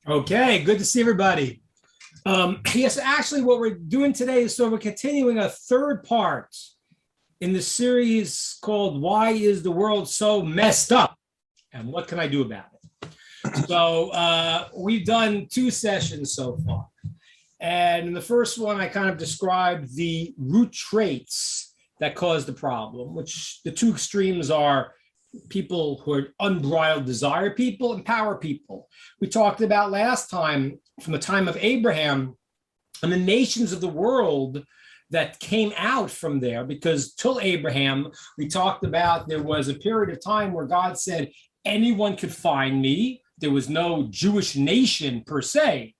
Okay, good to see everybody. Yes, actually, what we're doing today is we're continuing a third part in the series called Why is the World So Messed Up? And What Can I Do About It? We've done two sessions so far. And in the first one, I kind of described the root traits that cause the problem, which the two extremes are people who are unbridled desire people and power people. We talked about last time from the time of Abraham and the nations of the world that came out from there, because till Abraham, we talked about there was a period of time where God said, anyone could find me. There was no Jewish nation per se.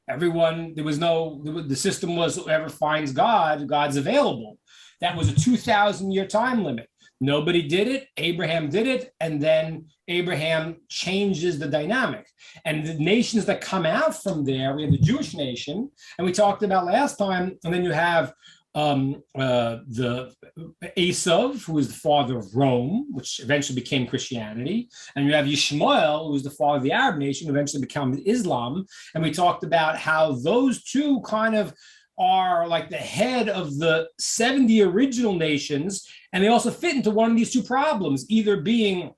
The system was whoever finds God, God's available. That was a 2,000-year time limit. Nobody did it. Abraham did it. And then Abraham changes the dynamic. And the nations that come out from there, we have the Jewish nation, and we talked about last time. And then you have the Esav, who is the father of Rome, which eventually became Christianity. And you have Yishmael, who is the father of the Arab nation, who eventually became Islam. And we talked about how those two kind of are like the head of the 70 original nations, and they also fit into one of these two problems, either being,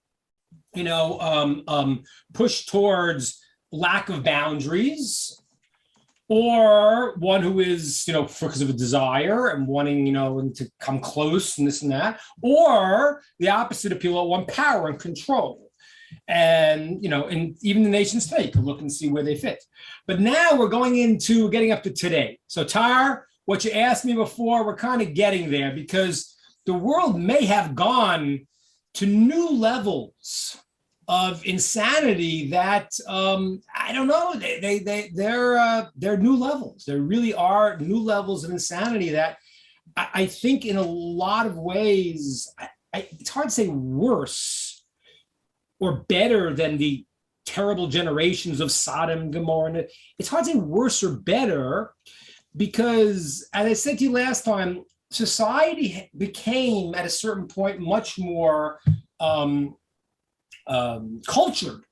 pushed towards lack of boundaries, or one who is, because of a desire and wanting, to come close and this and that, or the opposite of people that want power and control. And and even the nations take a look and see where they fit. But now we're getting up to today. So Tar, what you asked me before, we're kind of getting there, because the world may have gone to new levels of insanity that I don't know. They're new levels. There really are new levels of insanity that I think in a lot of ways, it's hard to say worse or better than the terrible generations of Sodom and Gomorrah. It's hard to say worse or better, because, as I said to you last time, society became, at a certain point, much more cultured,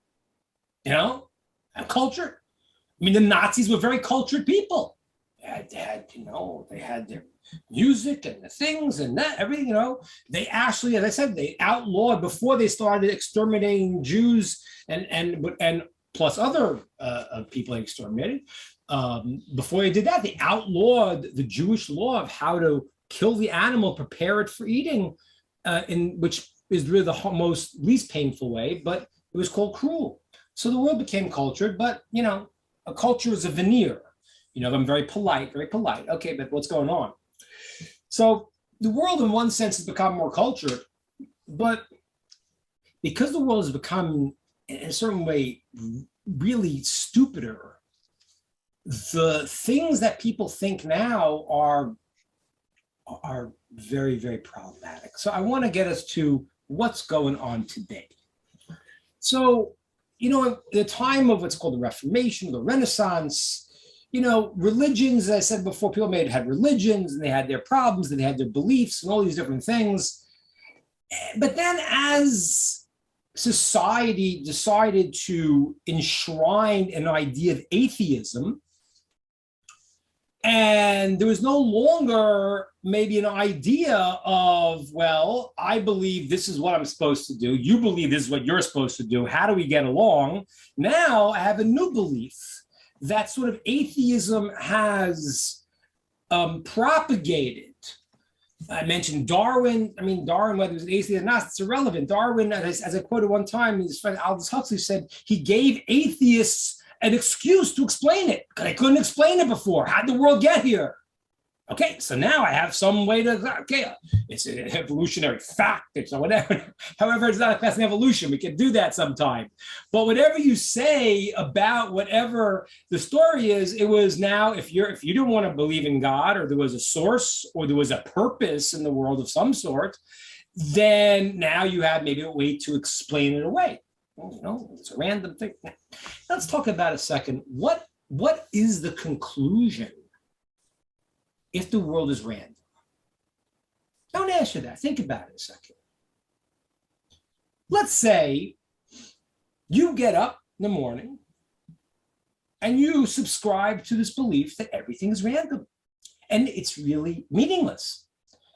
cultured. I mean, the Nazis were very cultured people. They had their music and the things and that everything. They actually, as I said, they outlawed before they started exterminating Jews and plus other people they exterminated. Before they did that, they outlawed the Jewish law of how to kill the animal, prepare it for eating, in which is really the least painful way, but it was called cruel. So the world became cultured, but a culture is a veneer. I'm very polite. Okay, but what's going on? So the world, in one sense, has become more cultured, but because the world has become, in a certain way, really stupider, the things that people think now are very, very problematic. So I want to get us to what's going on today. So, the time of what's called the Reformation, the Renaissance, religions, as I said before, people had religions and they had their problems and they had their beliefs and all these different things. But then as society decided to enshrine an idea of atheism, and there was no longer maybe an idea of, well, I believe this is what I'm supposed to do. You believe this is what you're supposed to do. How do we get along? Now I have a new belief that sort of atheism has propagated. I mentioned Darwin. Darwin, whether he was an atheist or not, it's irrelevant. Darwin, as I quoted one time, his friend Aldous Huxley said he gave atheists an excuse to explain it, because I couldn't explain it before. How'd the world get here? Okay, so now I have some way to, it's an evolutionary fact, it's whatever. However, it's not a class in evolution. We can do that sometime. But whatever you say about whatever the story is, it was now, if you didn't want to believe in God, or there was a source, or there was a purpose in the world of some sort, then now you have maybe a way to explain it away. It's a random thing. Let's talk about a second. What is the conclusion if the world is random? Don't answer that. Think about it a second. Let's say you get up in the morning and you subscribe to this belief that everything is random. And it's really meaningless.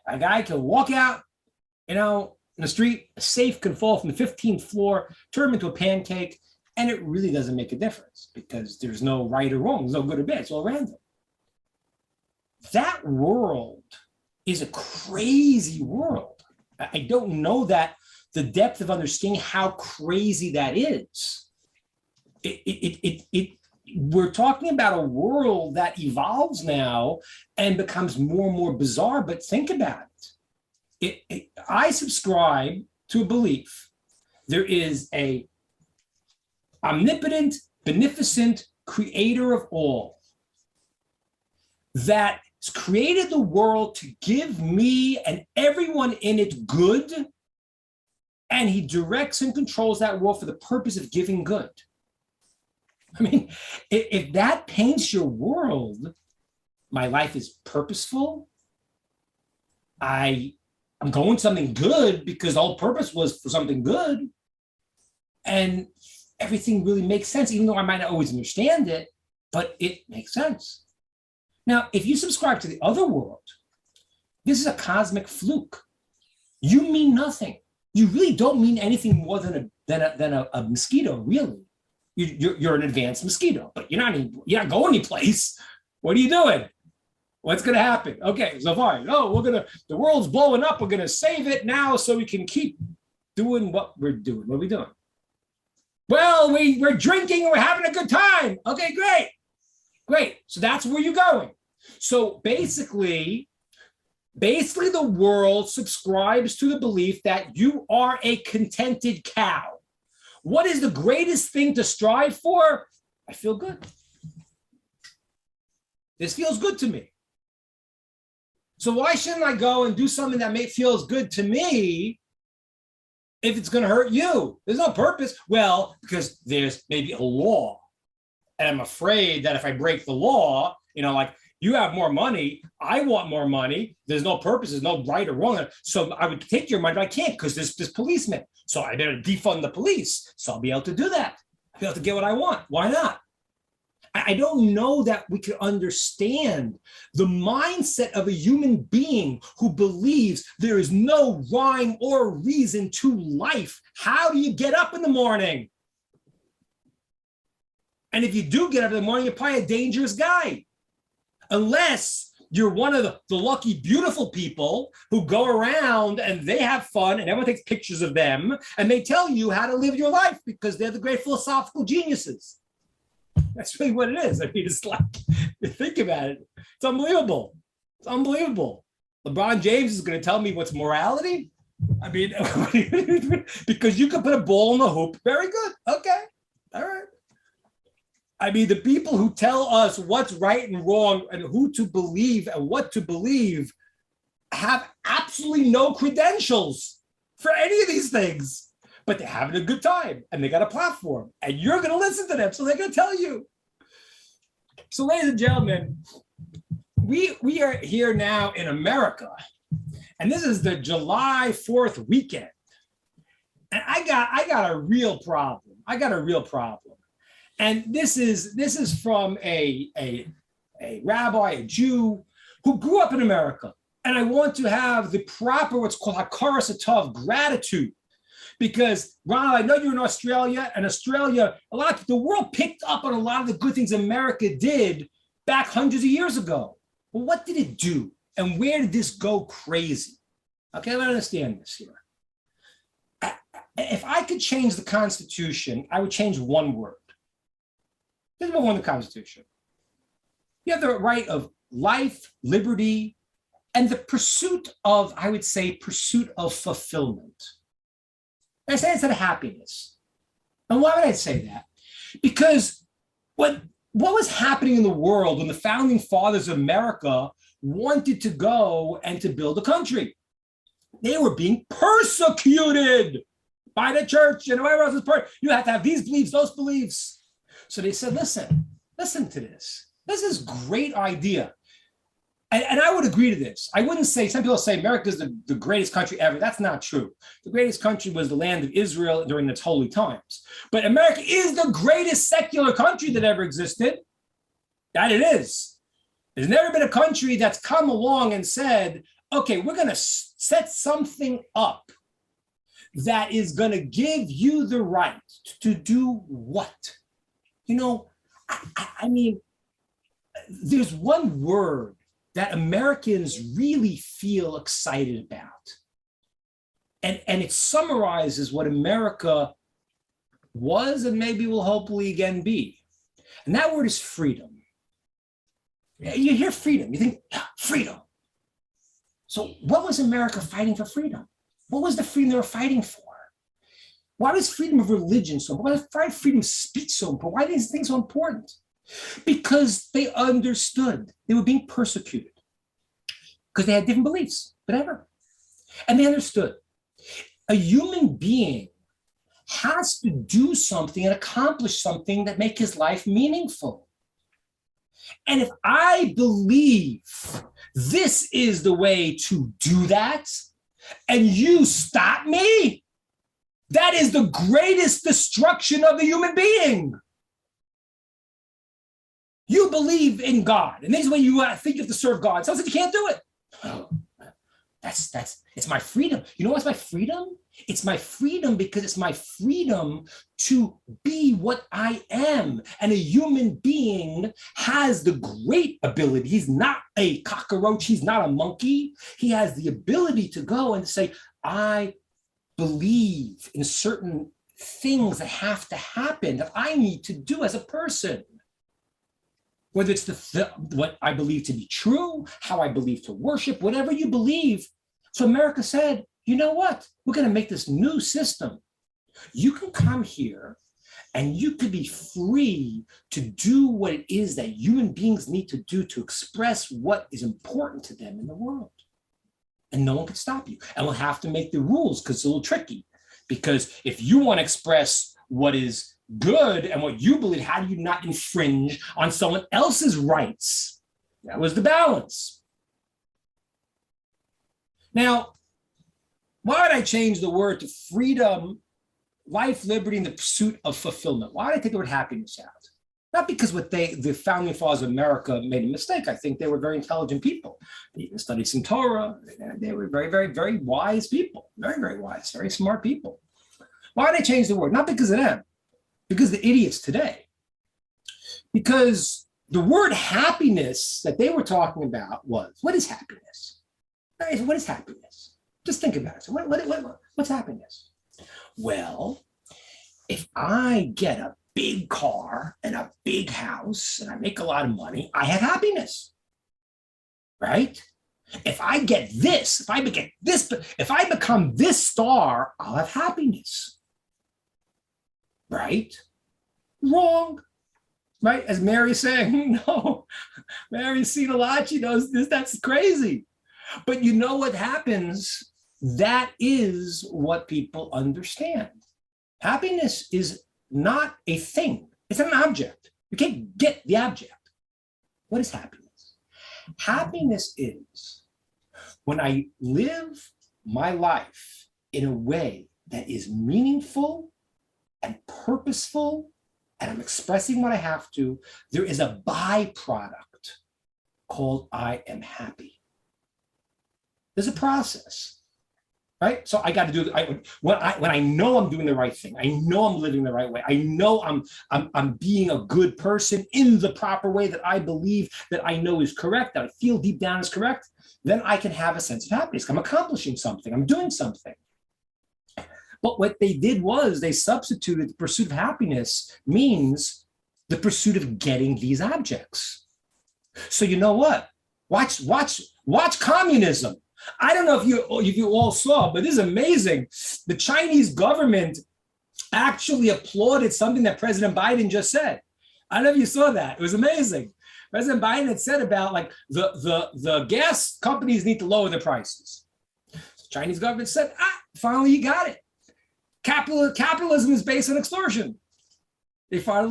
A guy can walk out, in the street, a safe can fall from the 15th floor, turn him into a pancake, and it really doesn't make a difference because there's no right or wrong, there's no good or bad, it's all random. That world is a crazy world. I don't know that the depth of understanding how crazy that is. We're talking about a world that evolves now and becomes more and more bizarre, but think about it. I subscribe to a belief. There is a omnipotent, beneficent creator of all that has created the world to give me and everyone in it good, and he directs and controls that world for the purpose of giving good. I mean, if that paints your world, my life is purposeful. I'm going something good because the whole purpose was for something good. And everything really makes sense, even though I might not always understand it, but it makes sense. Now, if you subscribe to the other world, this is a cosmic fluke. You mean nothing. You really don't mean anything more than a mosquito, really. You're an advanced mosquito, but you're not going anyplace. What are you doing? What's going to happen? Okay, so far, the world's blowing up. We're going to save it now so we can keep doing what we're doing. What are we doing? Well, we're drinking and we're having a good time. Okay, great. So that's where you're going. So basically the world subscribes to the belief that you are a contented cow. What is the greatest thing to strive for? I feel good. This feels good to me. So why shouldn't I go and do something that feels good to me if it's going to hurt you? There's no purpose. Well, because there's maybe a law. And I'm afraid that if I break the law, like you have more money, I want more money. There's no purpose. There's no right or wrong. So I would take your money, but I can't because there's this policeman. So I better defund the police. So I'll be able to do that. I'll be able to get what I want. Why not? I don't know that we could understand the mindset of a human being who believes there is no rhyme or reason to life. How do you get up in the morning? And if you do get up in the morning, you're probably a dangerous guy. Unless you're one of the lucky, beautiful people who go around and they have fun and everyone takes pictures of them and they tell you how to live your life because they're the great philosophical geniuses. That's really what it is. I mean, it's like, think about it. It's unbelievable. It's unbelievable. LeBron James is going to tell me what's morality? I mean, because you can put a ball in the hoop. Very good. Okay. All right. I mean, the people who tell us what's right and wrong and who to believe and what to believe have absolutely no credentials for any of these things, but they're having a good time and they got a platform and you're going to listen to them. So they're going to tell you. So ladies and gentlemen, we are here now in America, and this is the July 4th weekend. And I got a real problem. And this is from a rabbi, a Jew who grew up in America. And I want to have the proper, what's called hakaras hatov, gratitude. Because Ronald, I know you're in Australia, and Australia, the world picked up on a lot of the good things America did back hundreds of years ago. Well, what did it do? And where did this go crazy? Okay, let's understand this here. If I could change the Constitution, I would change one word. This is what won the Constitution. You have the right of life, liberty, and the pursuit of, I would say, pursuit of fulfillment. And I say instead of happiness. And why would I say that? Because what was happening in the world when the founding fathers of America wanted to go and to build a country? They were being persecuted by the church and whoever else was you have to have these beliefs, those beliefs. So they said, listen to this. This is a great idea. And I would agree to this. I wouldn't say, some people say America is the greatest country ever. That's not true. The greatest country was the land of Israel during its holy times. But America is the greatest secular country that ever existed. That it is. There's never been a country that's come along and said, okay, we're going to set something up that is going to give you the right to do what? You know, I mean, there's one word that Americans really feel excited about. And it summarizes what America was and maybe will hopefully again be. And that word is freedom. You hear freedom, you think, freedom. So what was America fighting for freedom? What was the freedom they were fighting for? Why was freedom of religion so important? Why was freedom of speech so important? Why are these things so important? Because they understood they were being persecuted because they had different beliefs, whatever. And they understood a human being has to do something and accomplish something that make his life meaningful. And if I believe this is the way to do that, and you stop me, that is the greatest destruction of the human being. You believe in God, and this is when you think you have to serve God. Someone said you can't do it. Oh, it's my freedom. You know what's my freedom? It's my freedom because it's my freedom to be what I am. And a human being has the great ability. He's not a cockroach. He's not a monkey. He has the ability to go and say, I believe in certain things that have to happen that I need to do as a person. Whether it's what I believe to be true, how I believe to worship, whatever you believe. So America said, you know what? We're going to make this new system. You can come here and you could be free to do what it is that human beings need to do to express what is important to them in the world. And no one can stop you. And we'll have to make the rules because it's a little tricky. Because if you want to express what is good and what you believe, how do you not infringe on someone else's rights? That was the balance. Now, why did I change the word to freedom, life, liberty, and the pursuit of fulfillment? Why did I take the word happiness out? Not because the founding fathers of America made a mistake. I think they were very intelligent people. They even studied some Torah. They were very, very, very wise people. Very, very wise, very smart people. Why did I change the word? Not because of them, because the idiots today. Because the word happiness that they were talking about was, what is happiness? What is happiness? Just think about it. So what's happiness? Well, if I get a big car and a big house and I make a lot of money, I have happiness, right? If I get this, if I become this star, I'll have happiness, right? Wrong, right? As Mary's saying, no, Mary's seen a lot. She knows this, that's crazy. But you know what happens? That is what people understand. Happiness is not a thing. It's not an object. You can't get the object. What is happiness? Happiness is when I live my life in a way that is meaningful and purposeful, and I'm expressing what I have to. There is a byproduct called I am happy. There's a process, right? So I got to do when I know I'm doing the right thing. I know I'm living the right way. I know I'm being a good person in the proper way that I believe that I know is correct, that I feel deep down is correct. Then I can have a sense of happiness. I'm accomplishing something. I'm doing something. But what they did was they substituted the pursuit of happiness means the pursuit of getting these objects. So you know what? Watch communism. I don't know if you all saw, but this is amazing. The Chinese government actually applauded something that President Biden just said. I don't know if you saw that. It was amazing. President Biden had said about like the gas companies need to lower their prices. The Chinese government said, finally you got it. Capitalism is based on extortion. They're on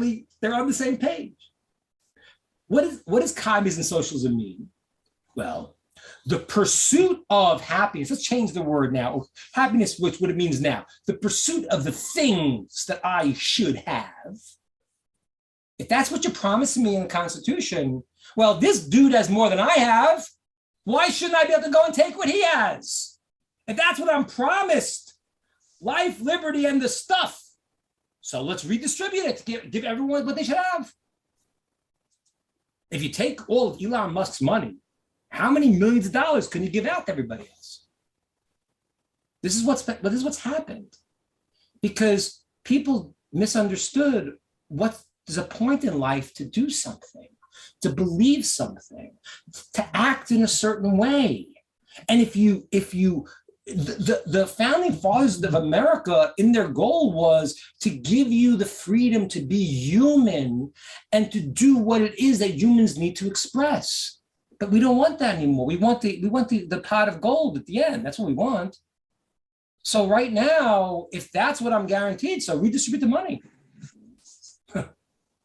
the same page. What does communism and socialism mean? Well, the pursuit of happiness, let's change the word now. Happiness, which what it means now, the pursuit of the things that I should have. If that's what you're promising me in the Constitution, well, this dude has more than I have. Why shouldn't I be able to go and take what he has? If that's what I'm promised, life, liberty, and the stuff. So let's redistribute it, give everyone what they should have. If you take all of Elon Musk's money, how many millions of dollars can you give out to everybody else? This is what's happened, because people misunderstood what there's a point in life to do something, to believe something, to act in a certain way. And if you the founding fathers of America, in their goal was to give you the freedom to be human and to do what it is that humans need to express. But we don't want that anymore. We want the pot of gold at the end. That's what we want. So right now, if that's what I'm guaranteed, so redistribute the money.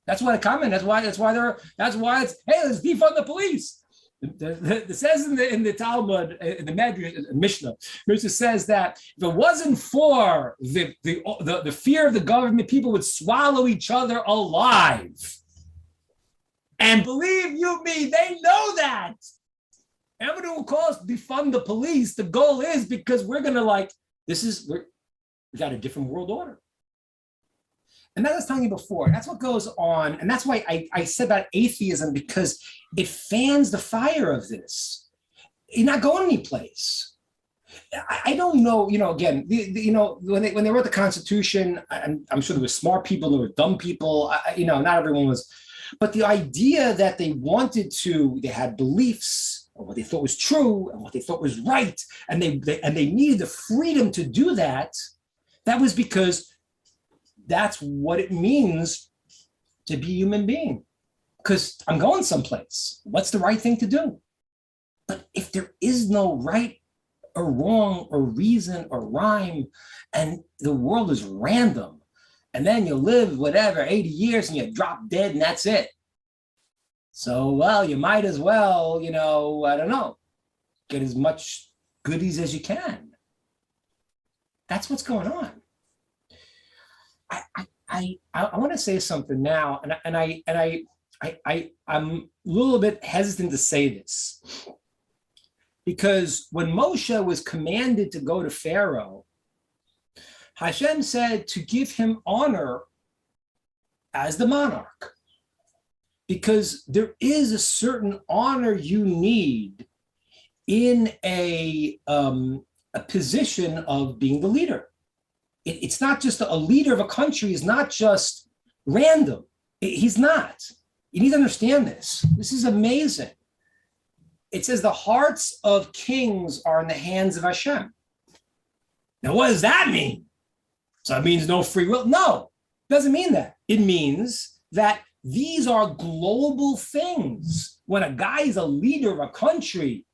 That's why they come in. That's why it's, hey, let's defund the police. It says in the Talmud, in the Medrash, Mishnah, Mishnah says that if it wasn't for the fear of the government, people would swallow each other alive. And believe you me, they know that. Everyone who calls defund the police, the goal is because we're gonna we got a different world order. And that I was telling you before, that's what goes on. And that's why I said about atheism, because it fans the fire of this. You're not going anyplace. I don't know, again, when they wrote the Constitution, I'm sure there were smart people, there were dumb people, not everyone was, but the idea that they had beliefs, or what they thought was true, and what they thought was right, and they needed the freedom to do that, that was because that's what it means to be a human being. Because I'm going someplace. What's the right thing to do? But if there is no right or wrong or reason or rhyme, and the world is random, and then you live 80 years and you drop dead and that's it. So, well, you might as well, I don't know, get as much goodies as you can. That's what's going on. I want to say something now, and I'm a little bit hesitant to say this, because when Moshe was commanded to go to Pharaoh, Hashem said to give him honor as the monarch, because there is a certain honor you need in a position of being the leader. It's not just a leader of a country is not just random. He's not. You need to understand this. This is amazing. It says the hearts of kings are in the hands of Hashem. Now, what does that mean? So it means no free will? No, it doesn't mean that. It means that these are global things. When a guy is a leader of a country,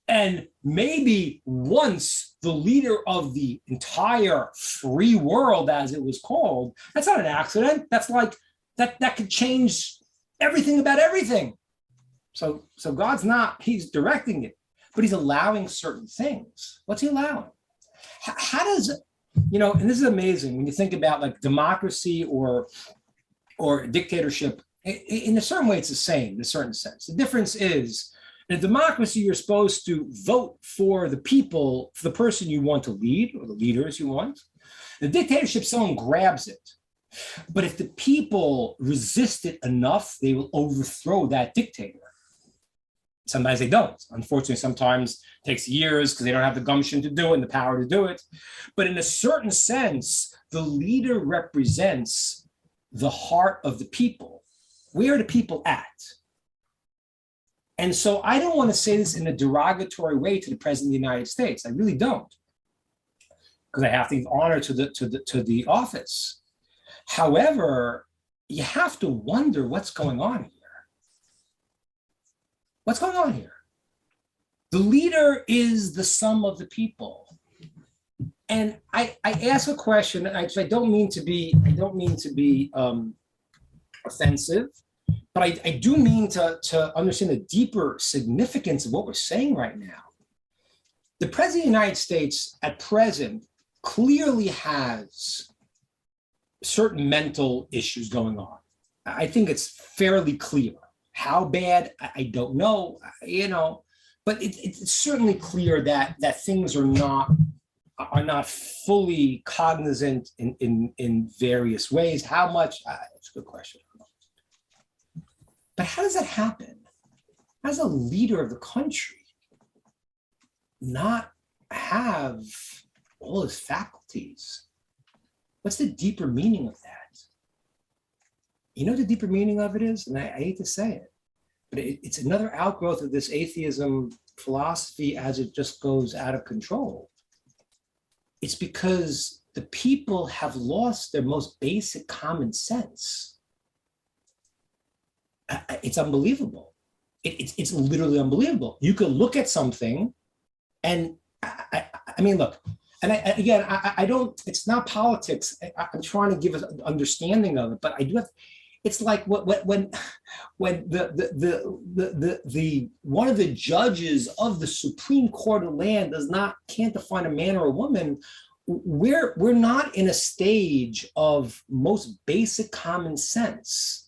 and maybe once the leader of the entire free world, as it was called, that's not an accident. That's like, that could change everything about everything. So God's he's directing it, but he's allowing certain things. What's he allowing? How does, and this is amazing when you think about like democracy or dictatorship, in a certain way, it's the same in a certain sense. The difference is, in a democracy, you're supposed to vote for the people, for the person you want to lead, or the leaders you want. In a dictatorship, someone grabs it. But if the people resist it enough, they will overthrow that dictator. Sometimes they don't. Unfortunately, sometimes it takes years because they don't have the gumption to do it and the power to do it. But in a certain sense, the leader represents the heart of the people. Where are the people at? And so I don't want to say this in a derogatory way to the President of the United States. I really don't, because I have to give honor to the office. However, you have to wonder what's going on here. What's going on here? The leader is the sum of the people. And I ask a question, and I don't mean to be offensive, but I do mean to understand the deeper significance of what we're saying right now. The President of the United States at present clearly has certain mental issues going on. I think it's fairly clear. How bad, I don't know, but it's certainly clear that things are not fully cognizant in various ways. How much? It's a good question. But how does that happen? How does a leader of the country not have all his faculties? What's the deeper meaning of that? You know what the deeper meaning of it is? And I hate to say it, but it's another outgrowth of this atheism philosophy as it just goes out of control. It's because the people have lost their most basic common sense. It's unbelievable. It's literally unbelievable. You could look at something and I mean, look, and I don't, it's not politics. I'm trying to give an understanding of it, but I do have, it's like when the one of the judges of the Supreme Court of the land can't define a man or a woman, we're not in a stage of most basic common sense.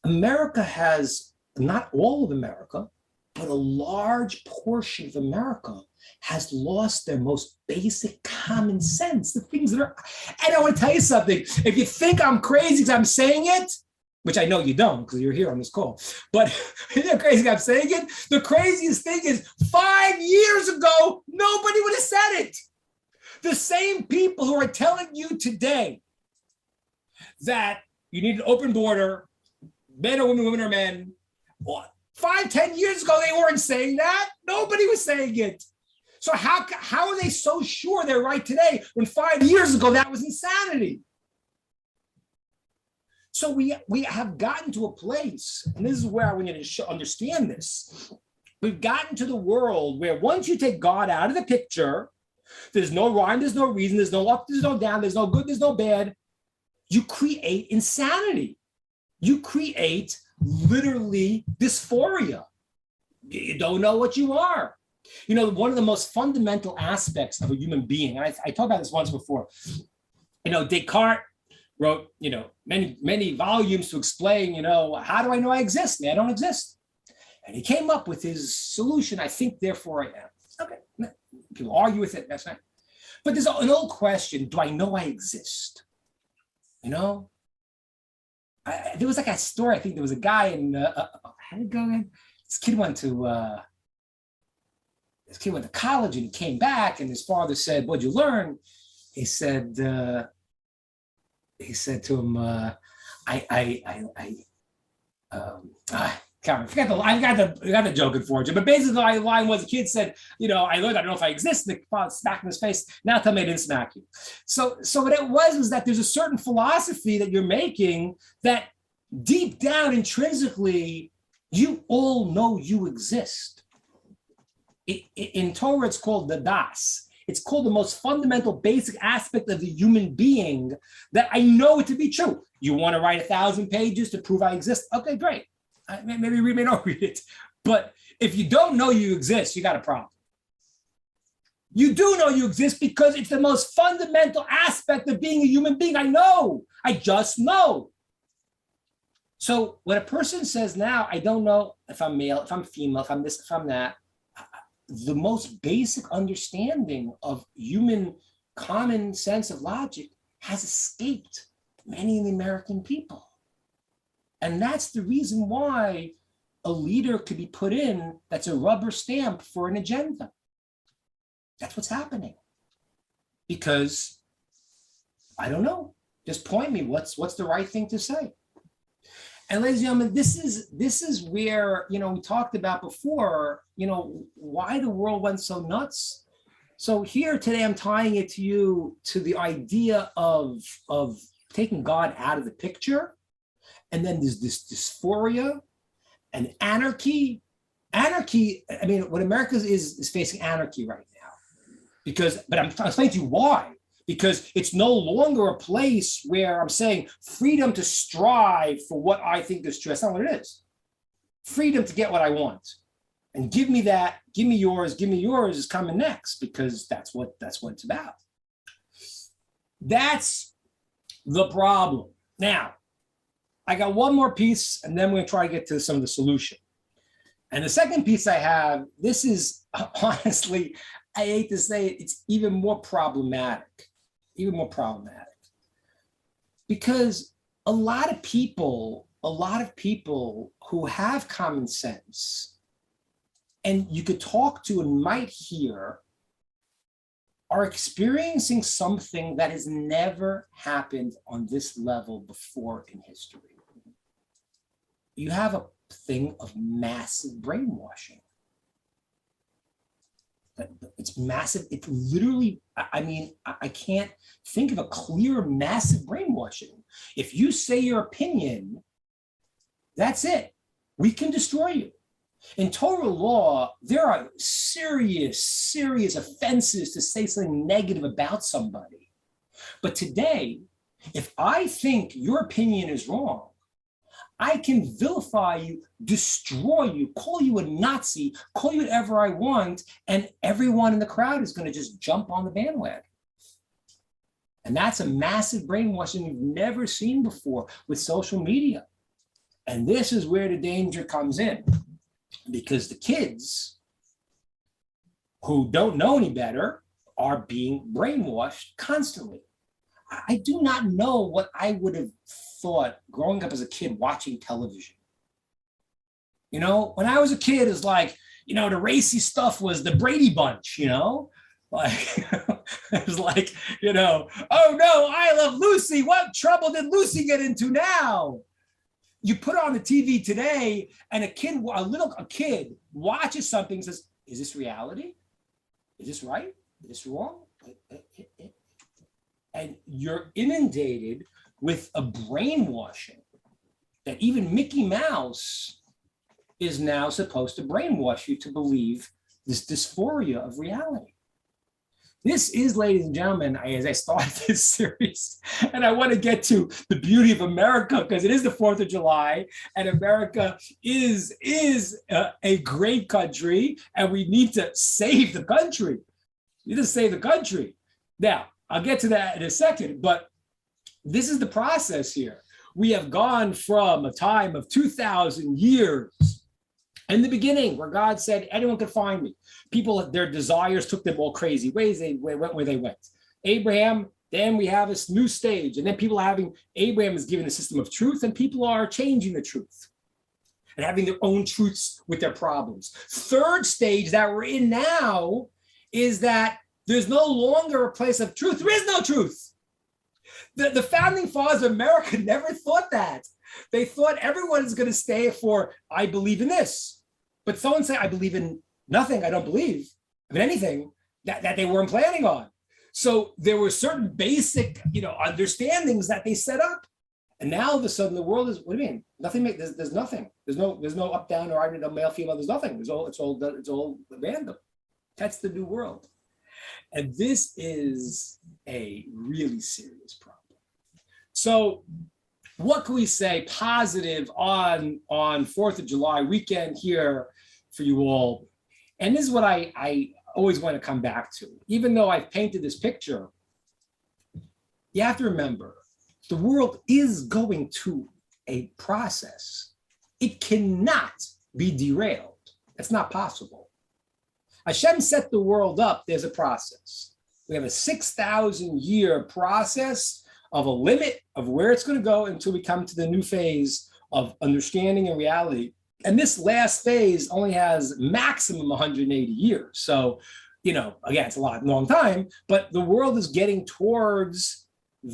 America has, not all of America, but a large portion of America has lost their most basic common sense, the things that are, and I want to tell you something, if you think I'm crazy because I'm saying it, which I know you don't because you're here on this call, but you're crazy because I'm saying it, the craziest thing is 5 years ago, nobody would have said it. The same people who are telling you today that you need an open border, men or women, women or men, 5-10 years ago, they weren't saying that. Nobody was saying it. So how are they so sure they're right today when 5 years ago that was insanity? So we have gotten to a place, and this is where I want you to understand this. We've gotten to the world where once you take God out of the picture, there's no rhyme, there's no reason, there's no up, there's no down, there's no good, there's no bad. You create insanity. You create literally dysphoria. You don't know what you are. You know, one of the most fundamental aspects of a human being, and I talked about this once before, Descartes wrote, many volumes to explain, how do I know I exist? I don't exist. And he came up with his solution, I think, therefore I am. Okay, people argue with it, that's right. But there's an old question, do I know I exist? There was like a story, I think there was a guy in, how did it go in? This kid went to college and he came back and his father said, what'd you learn? He said to him, I forgot I got the joke for you, but basically the line was the kid said, I learned I don't know if I exist, and the father smacked in his face. Now tell me I didn't smack you. So what it was that there's a certain philosophy that you're making that deep down intrinsically, you all know you exist. In Torah, it's called the das. It's called the most fundamental, basic aspect of the human being that I know it to be true. You want to write 1,000 pages to prove I exist? Okay, great. Maybe read, maybe not read it. But if you don't know you exist, you got a problem. You do know you exist because it's the most fundamental aspect of being a human being. I know. I just know. So when a person says now, I don't know if I'm male, if I'm female, if I'm this, if I'm that, the most basic understanding of human common sense of logic has escaped many of the American people. And that's the reason why a leader could be put in that's a rubber stamp for an agenda. That's what's happening. Because I don't know, just point me, what's the right thing to say? And ladies and gentlemen, this is where, we talked about before, why the world went so nuts. So here today, I'm tying it to the idea of taking God out of the picture. And then there's this dysphoria and anarchy. Anarchy, what America is facing anarchy right now. But I'm explaining to you why. because it's no longer a place where I'm saying freedom to strive for what I think is true. That's not what it is. Freedom to get what I want. And give me that, give me yours is coming next, because that's what it's about. That's the problem. Now, I got one more piece, and then we're going to try to get to some of the solution. And the second piece I have, this is honestly, I hate to say it, it's even more problematic. Because a lot of people who have common sense, and you could talk to and might hear, are experiencing something that has never happened on this level before in history. You have a thing of massive brainwashing. It's massive. It's literally, I mean, I can't think of a clearer massive brainwashing. If you say your opinion, that's it. We can destroy you. In Torah law, there are serious offenses to say something negative about somebody. But today, if I think your opinion is wrong, I can vilify you, destroy you, call you a Nazi, call you whatever I want, and everyone in the crowd is going to just jump on the bandwagon. And that's a massive brainwashing we've never seen before with social media. And this is where the danger comes in. Because the kids who don't know any better are being brainwashed constantly. I do not know what I would have thought growing up as a kid watching television. You know, when I was a kid, it's like, you know, the racy stuff was the Brady Bunch, you know? Like, it was like, you know, oh no, I Love Lucy. What trouble did Lucy get into now? You put on the TV today, and a kid watches something and says, is this reality? Is this right? Is this wrong? And you're inundated with a brainwashing that even Mickey Mouse is now supposed to brainwash you to believe this dysphoria of reality. This is, ladies and gentlemen, as I start this series, and I want to get to the beauty of America, because it is the 4th of July, and America is a great country, and we need to save the country. We need to save the country. Now, I'll get to that in a second, but this is the process here. We have gone from a time of 2,000 years in the beginning, where God said, anyone could find me. People, their desires took them all crazy ways. They went where they went. Abraham, then we have this new stage. And then people are Abraham is given a system of truth, and people are changing the truth and having their own truths with their problems. Third stage that we're in now is that there's no longer a place of truth. There is no truth. The founding fathers of America never thought that. They thought everyone is going to stay for, I believe in this. But someone say, I believe in nothing. I don't believe in anything that they weren't planning on. So there were certain basic, understandings that they set up. And now all of a sudden the world is, what do you mean? Nothing, there's nothing. There's no up, down, or either male, female, there's nothing. It's all random. That's the new world. And this is a really serious problem. So what can we say positive on 4th of July weekend here for you all? And this is what I always want to come back to. Even though I've painted this picture, you have to remember, the world is going to a process. It cannot be derailed. That's not possible. Hashem set the world up, there's a process. We have a 6,000-year process of a limit of where it's going to go until we come to the new phase of understanding and reality. And this last phase only has maximum 180 years. So, again, it's a long time, but the world is getting towards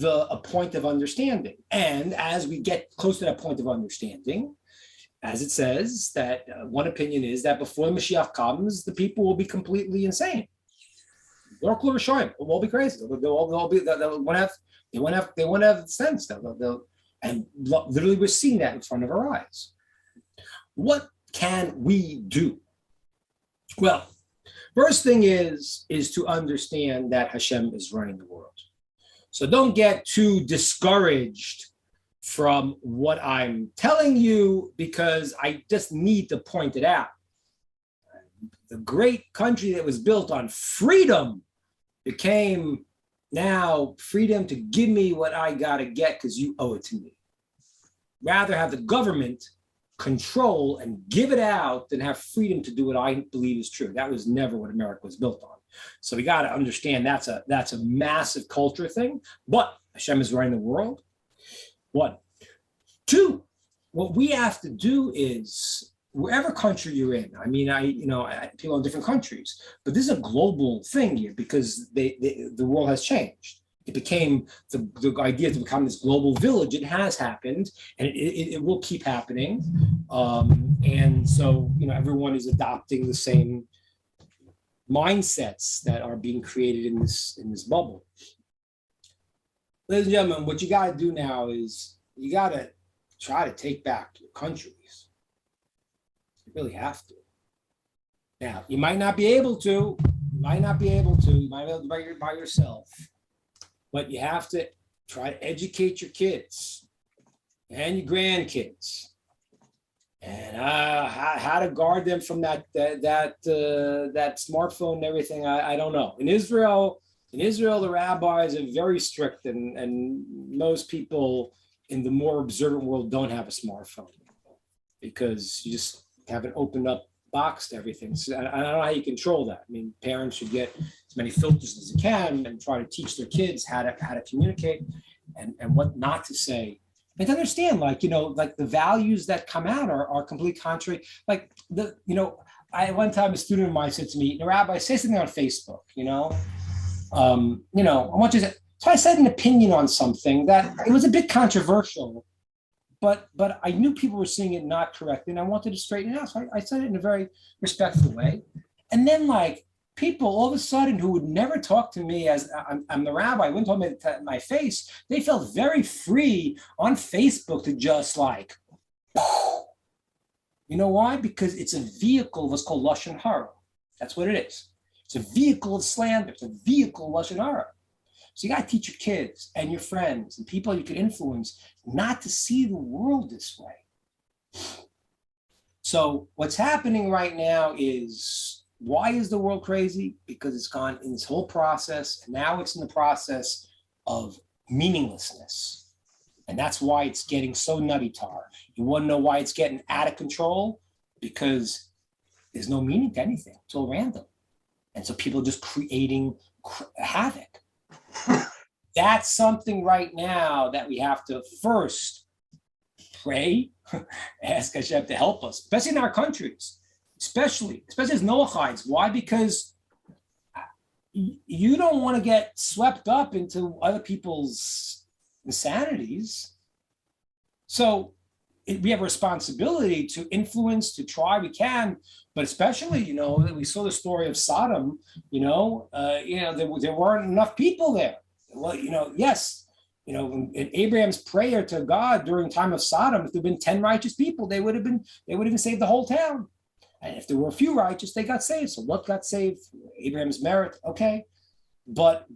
a point of understanding. And as we get close to that point of understanding, as it says, that one opinion is that before Mashiach comes, the people will be completely insane. They'll all be crazy. They won't have sense. And literally, we're seeing that in front of our eyes. What can we do? Well, first thing is to understand that Hashem is running the world. So don't get too discouraged from what I'm telling you, because I just need to point it out. The great country that was built on freedom became now freedom to give me what I got to get because you owe it to me. Rather have the government control and give it out than have freedom to do what I believe is true. That was never what America was built on. So we got to understand that's a massive culture thing, but Hashem is running the world. One. Two, what we have to do is, wherever country you're in, I mean, people in different countries, but this is a global thing here because the world has changed. It became the idea to become this global village. It has happened, and it will keep happening. And so, everyone is adopting the same mindsets that are being created in this bubble. Ladies and gentlemen, what you got to do now is you got to try to take back your countries. You really have to. Now, you might not be able to. You might be able to do it by yourself. But you have to try to educate your kids and your grandkids, and how to guard them from that smartphone and everything. I don't know. In Israel, the rabbis are very strict, and most people in the more observant world don't have a smartphone because you just have an open up box to everything. So I don't know how you control that. I mean, parents should get as many filters as they can and try to teach their kids how to communicate and what not to say. And to understand, like the values that come out are completely contrary. Like one time a student of mine said to me, Rabbi, say something on Facebook, I want you to. So I said an opinion on something that it was a bit controversial, but I knew people were seeing it not correctly, and I wanted to straighten it out. So I said it in a very respectful way. And then, people all of a sudden who would never talk to me as I'm the rabbi, wouldn't talk to me in my face, they felt very free on Facebook to just you know why? Because it's a vehicle of what's called Lashon Hara. That's what it is. It's a vehicle of slander. It's a vehicle of Lashon Hara. So you got to teach your kids and your friends and people you can influence not to see the world this way. So what's happening right now is, why is the world crazy? Because it's gone in this whole process, and now it's in the process of meaninglessness. And that's why it's getting so nutty tar. You want to know why it's getting out of control? Because there's no meaning to anything. It's all random. And so people are just creating havoc. That's something right now that we have to first pray, ask Hashem to help us, especially in our countries, especially as Noachites. Why? Because you don't want to get swept up into other people's insanities. So we have a responsibility to influence, to try. We can, but especially, we saw the story of Sodom. There weren't enough people there. Well, yes, in Abraham's prayer to God during the time of Sodom, if there'd been 10 righteous people, they would have saved the whole town. And if there were a few righteous, they got saved. So what got saved? Abraham's merit, okay. But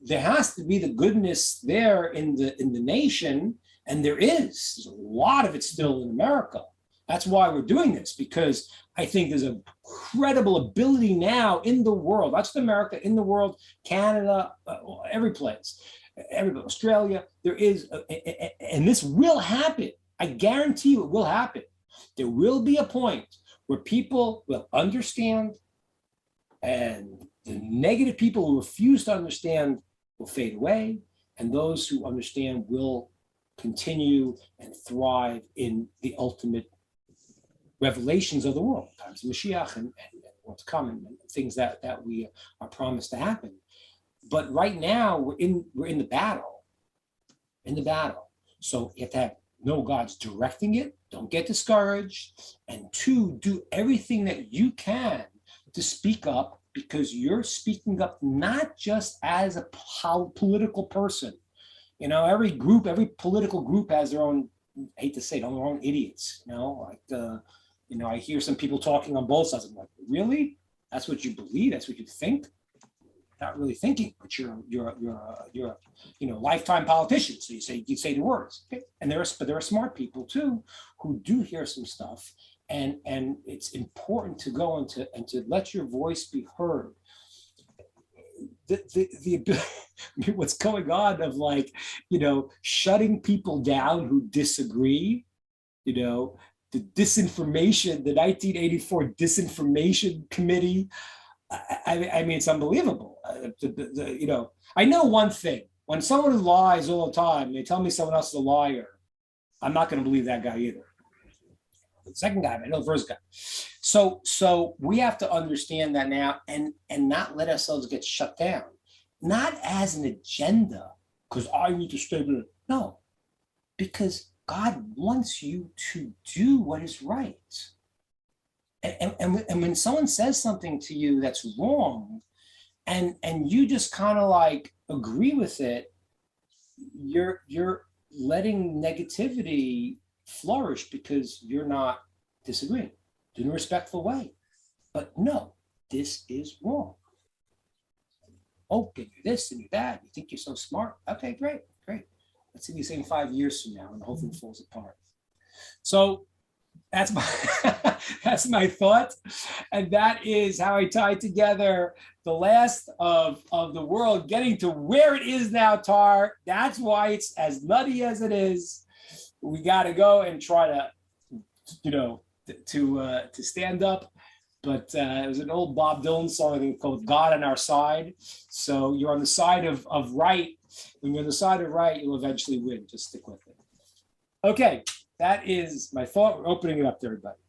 there has to be the goodness there in the nation, and there's a lot of it still in America. That's why we're doing this, because I think there's a credible ability now in the world, not just America, in the world, Canada, every place, Australia, there is, and this will happen. I guarantee you it will happen. There will be a point where people will understand, and the negative people who refuse to understand will fade away, and those who understand will continue and thrive in the ultimate revelations of the world, times of Mashiach and what's coming, and things that we are promised to happen. But right now we're in the battle. So you have to know God's directing it. Don't get discouraged. And two, do everything that you can to speak up, because you're speaking up not just as a political person. Every political group has their own, I hate to say it, their own idiots. I hear some people talking on both sides. I'm like, really? That's what you believe? That's what you think? not really thinking, but you're a lifetime politician. So you say the words, okay? And there are smart people too who do hear some stuff, and it's important to go and to let your voice be heard. What's going on of shutting people down who disagree, the disinformation, the 1984 disinformation committee. I mean, it's unbelievable. I know one thing: when someone lies all the time, they tell me someone else is a liar, I'm not going to believe that guy either. The second guy, I know the first guy. So we have to understand that now, and not let ourselves get shut down, not as an agenda, because I need to stay there. No, because God wants you to do what is right. And when someone says something to you that's wrong, and you just kind of agree with it, you're letting negativity flourish because you're not disagreeing. Do it in a respectful way. But no, this is wrong. Oh, can you this and you that? You think you're so smart? Okay, great. Let's see you saying 5 years from now, and the whole thing falls apart. So that's my thought, and that is how I tie together the last of the world getting to where it is now, Tar. That's why it's as nutty as it is. We got to go and try to, to stand up. But it was an old Bob Dylan song, I think, called "God on Our Side." So you're on the side of right. When you're on the side of right, you'll eventually win. Just stick with it. Okay, that is my thought. We're opening it up to everybody.